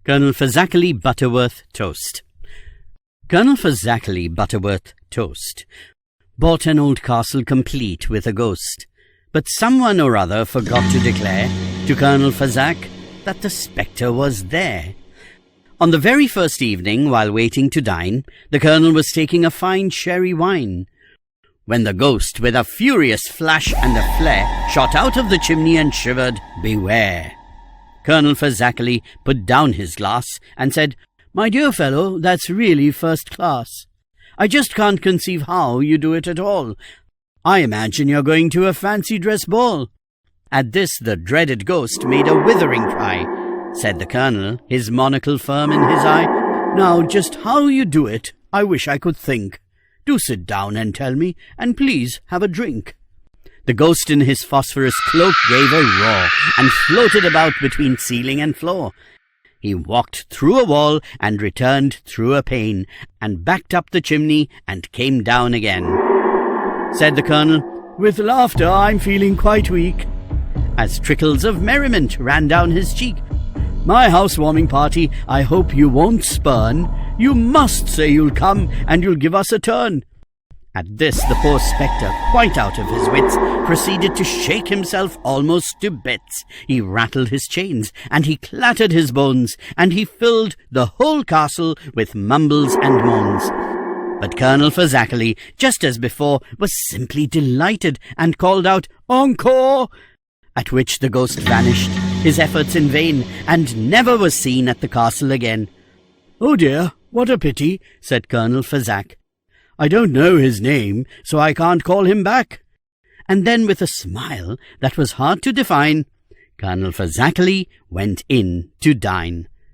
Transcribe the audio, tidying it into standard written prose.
Colonel Fazackerley Butterworth-Toast. Colonel Fazackerley Butterworth-Toast bought an old castle complete with a ghost, but someone or other forgot to declare to Colonel Fazack that the spectre was there. On the very first evening, while waiting to dine, the Colonel was taking a fine sherry wine, when the ghost, with a furious flash and a flare, shot out of the chimney and shivered, "Beware!" Colonel Fazackerley put down his glass and said, "My dear fellow, that's really first class. I just can't conceive how you do it at all. I imagine you're going to a fancy dress ball." At this the dreaded ghost made a withering cry. Said the Colonel, his monocle firm in his eye, "Now, just how you do it, I wish I could think. Do sit down and tell me, and please have a drink." The ghost in his phosphorus cloak gave a roar and floated about between ceiling and floor. He walked through a wall and returned through a pane, and backed up the chimney and came down again. Said the Colonel, "With laughter I'm feeling quite weak," as trickles of merriment ran down his cheek. "My housewarming party I hope you won't spurn. You must say you'll come, and you'll give us a turn." At this the poor spectre, quite out of his wits, proceeded to shake himself almost to bits. He rattled his chains, and he clattered his bones, and he filled the whole castle with mumbles and moans. But Colonel Fazackerley, just as before, was simply delighted, and called out, "Encore!" at which the ghost vanished, his efforts in vain, and never was seen at the castle again. "Oh dear, what a pity," said Colonel Fazack. "I don't know his name, so I can't call him back." And then, with a smile that was hard to define, Colonel Fazackerley went in to dine.